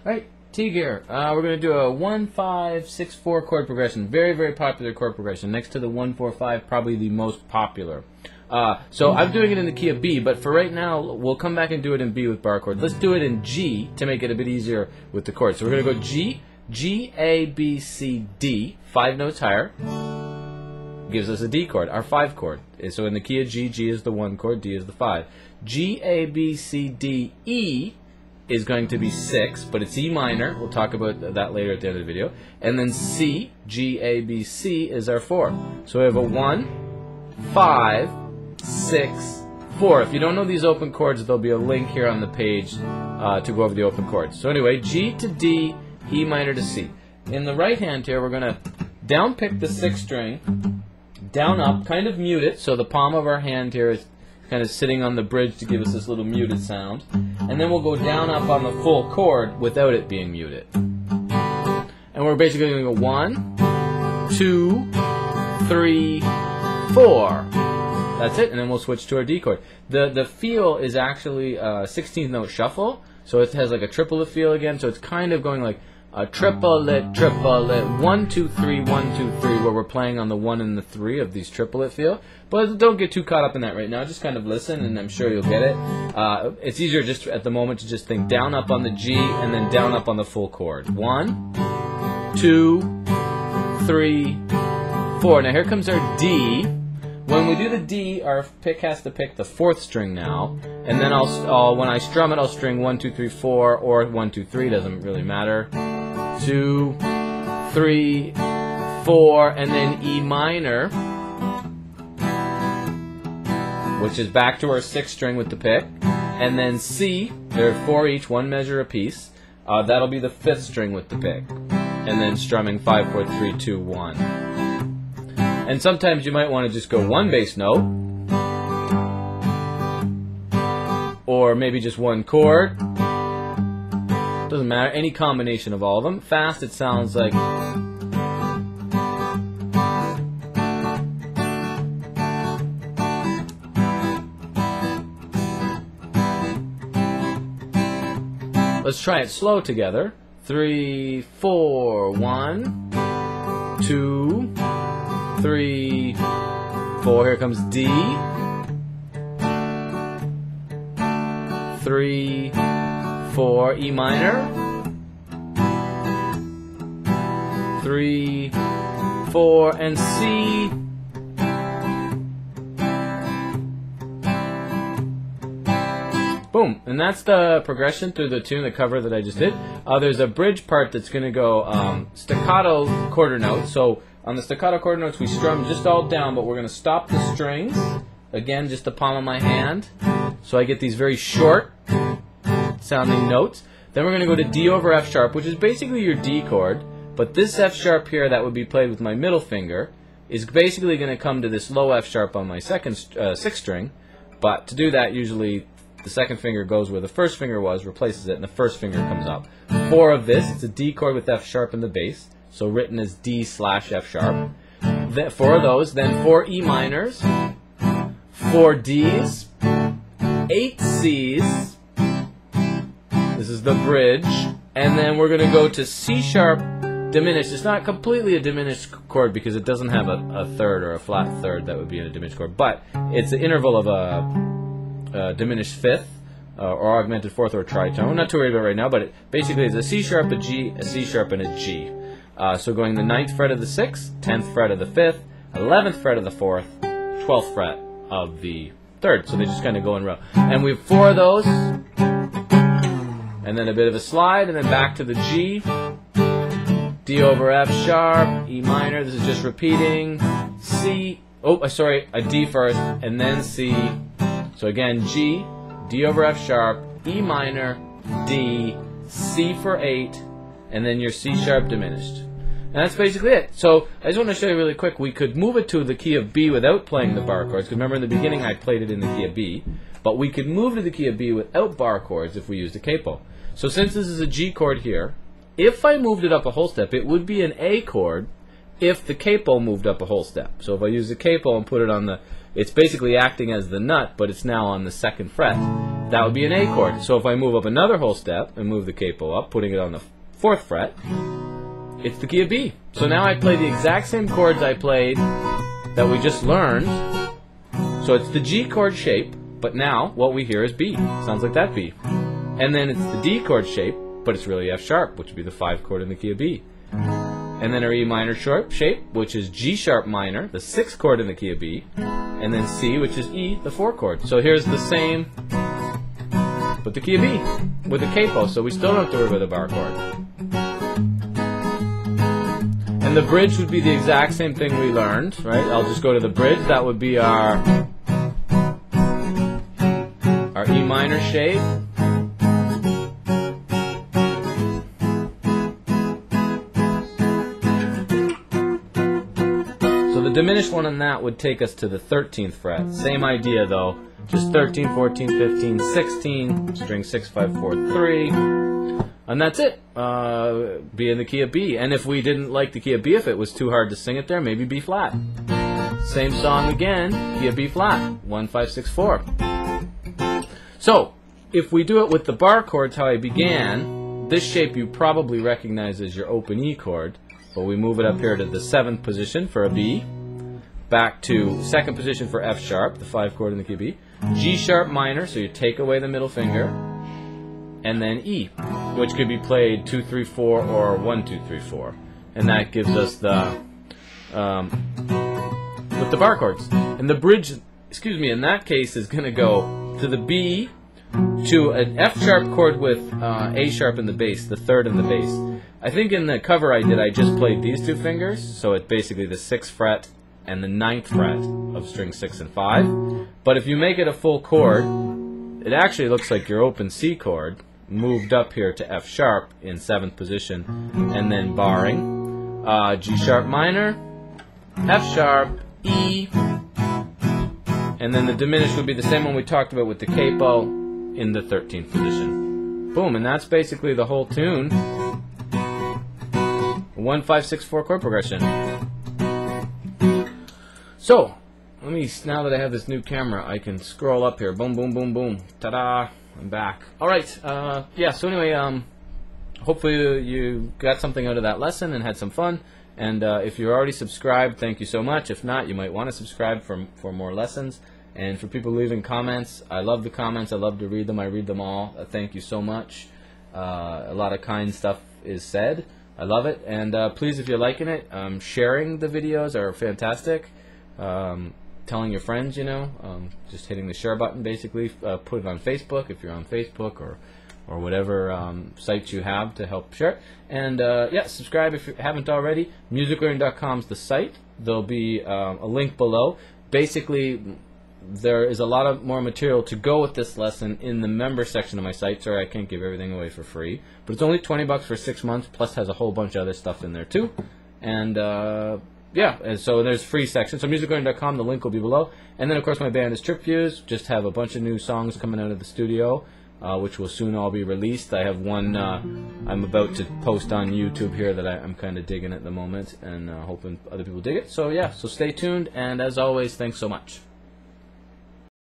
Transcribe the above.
Alright, Teague here. We're going to do a 1-5-6-4 chord progression. Very, very popular chord progression. Next to the 1-4-5, probably the most popular. So I'm doing it in the key of B, but for right now, we'll come back and do it in B with bar chords. Let's do it in G to make it a bit easier with the chords. So we're going to go G, G, A, B, C, D, 5 notes higher. Gives us a D chord, our 5 chord. So in the key of G, G is the 1 chord, D is the 5. G, A, B, C, D, E is going to be 6, but it's E minor. We'll talk about that later at the end of the video. And then C, G, A, B, C is our 4. So we have a 1, 5, 6, 4. If you don't know these open chords, there'll be a link here on the page to go over the open chords. So anyway, G to D, E minor to C. In the right hand here, we're going to down pick the 6th string, down up, kind of mute it, so the palm of our hand here is kind of sitting on the bridge to give us this little muted sound. And then we'll go down up on the full chord without it being muted. And we're basically going to go 1, 2, 3, 4. That's it, and then we'll switch to our D chord. The feel is actually a 16th note shuffle, so it has like a triplet feel again, so it's kind of going like a triplet, triplet, 1, 2, 3, 1, 2, 3, where we're playing on the 1 and the 3 of these triplet feel. But don't get too caught up in that right now. Just kind of listen, and I'm sure you'll get it. It's easier just at the moment to just think down up on the G and then down up on the full chord. 1, 2, 3, 4. Now here comes our D. When we do the D, our pick has to pick the 4th string now, and then when I strum it, I'll string 1, 2, 3, 4, or 1, 2, 3. Doesn't really matter. 2, 3, 4, and then E minor, which is back to our 6th string with the pick, and then C. There are 4 each, 1 measure apiece. That'll be the 5th string with the pick, and then strumming 5, 4, 3, 2, 1. And sometimes you might want to just go 1 bass note, or maybe just 1 chord. Doesn't matter, any combination of all of them. Fast, it sounds like let's try it slow together. 3, 4, 1, 2, 3, 4. Here comes D. 3, 4, E minor. 3, 4, and C. Boom, and that's the progression through the tune, the cover that I just did. There's a bridge part that's going to go staccato quarter notes. So on the staccato quarter notes, we strum just all down, but we're going to stop the strings. Again, just the palm of my hand. So I get these very short sounding notes. Then we're going to go to D over F sharp, which is basically your D chord. But this F sharp here that would be played with my middle finger is basically going to come to this low F sharp on my 6th string. But to do that, usually the 2nd finger goes where the 1st finger was, replaces it, and the 1st finger comes up. 4 of this, it's a D chord with F sharp in the bass. So written as D / F sharp. 4 of those, then 4 E minors, 4 Ds, 8 Cs. This is the bridge. And then we're going to go to C sharp diminished. It's not completely a diminished chord because it doesn't have a third or a flat third that would be in a diminished chord. But it's the interval of a diminished 5th. Or augmented 4th or tritone. Not too worried about it right now, but it basically is a C sharp, a G, a C sharp, and a G. So going the 9th fret of the 6th, 10th fret of the 5th, 11th fret of the 4th, 12th fret of the 3rd. So they just kind of go in a row. And we have 4 of those, and then a bit of a slide, and then back to the G, D over F sharp, E minor, this is just repeating, C, a D first, and then C. So again, G, D over F sharp, E minor, D, C for 8, and then your C sharp diminished. And that's basically it. So I just want to show you really quick, we could move it to the key of B without playing the bar chords, because remember in the beginning I played it in the key of B, but we could move to the key of B without bar chords if we used a capo. So since this is a G chord here, if I moved it up a whole step, it would be an A chord if the capo moved up a whole step. So if I use the capo and put it on the, it's basically acting as the nut, but it's now on the 2nd fret. that would be an A chord. So if I move up another whole step and move the capo up, putting it on the 4th fret, it's the key of B. So now I play the exact same chords I played that we just learned. So it's the G chord shape, but now what we hear is B. Sounds like that B. And then it's the D chord shape, but it's really F sharp, which would be the 5th chord in the key of B. And then our E minor shape, which is G sharp minor, the 6th chord in the key of B. And then C, which is E, the 4th chord. So here's the same with the key of B, with the capo, so we still don't have to worry about the bar chord. And the bridge would be the exact same thing we learned, right? I'll just go to the bridge. That would be our E minor shape. So the diminished one on that would take us to the 13th fret. Same idea though, just 13, 14, 15, 16, string 6, 5, 4, 3. And that's it. B in the key of B. And if we didn't like the key of B, if it was too hard to sing it there, maybe B flat. Same song again, key of B flat, 1, 5, 6, 4. So, if we do it with the bar chords how I began, this shape you probably recognize as your open E chord, but we move it up here to the 7th position for a B, back to 2nd position for F sharp, the 5th chord in the key of B, G sharp minor, so you take away the middle finger, and then E, which could be played 2, 3, 4 or 1, 2, 3, 4. And that gives us the with the bar chords. And the bridge, in that case is going to go to the B, to an F sharp chord with A sharp in the bass, the 3rd in the bass. I think in the cover I did, I just played these 2 fingers, so it's basically the 6th fret and the 9th fret of string 6 and 5. But if you make it a full chord, it actually looks like your open C chord moved up here to F sharp in 7th position, and then barring G sharp minor, F sharp, E, and then the diminished would be the same one we talked about with the capo in the 13th position. Boom, and that's basically the whole tune. 1, 5, 6, 4 chord progression. So, now that I have this new camera, I can scroll up here. Boom, boom, boom, boom. Ta-da! I'm back. Alright, yeah, so anyway, hopefully you got something out of that lesson and had some fun. And if you're already subscribed, thank you so much. If not, you might want to subscribe for more lessons. And for people leaving comments, I love the comments. I love to read them. I read them all. Thank you so much. A lot of kind stuff is said. I love it. And please, if you're liking it, sharing the videos are fantastic. Telling your friends, just hitting the share button basically. Put it on Facebook if you're on Facebook or whatever sites you have to help share it. And yeah, subscribe if you haven't already. Musiclearning.com is the site. There'll be a link below. Basically, there is a lot of more material to go with this lesson in the member section of my site. Sorry, I can't give everything away for free, but it's only $20 for 6 months, plus has a whole bunch of other stuff in there too. And yeah, and so there's free section. So musiclearning.com, the link will be below. And then of course my band is Trip Views. Just have a bunch of new songs coming out of the studio, which will soon all be released. I have one I'm about to post on YouTube here that I'm kind of digging at the moment, and hoping other people dig it. So yeah, so stay tuned, and as always, thanks so much.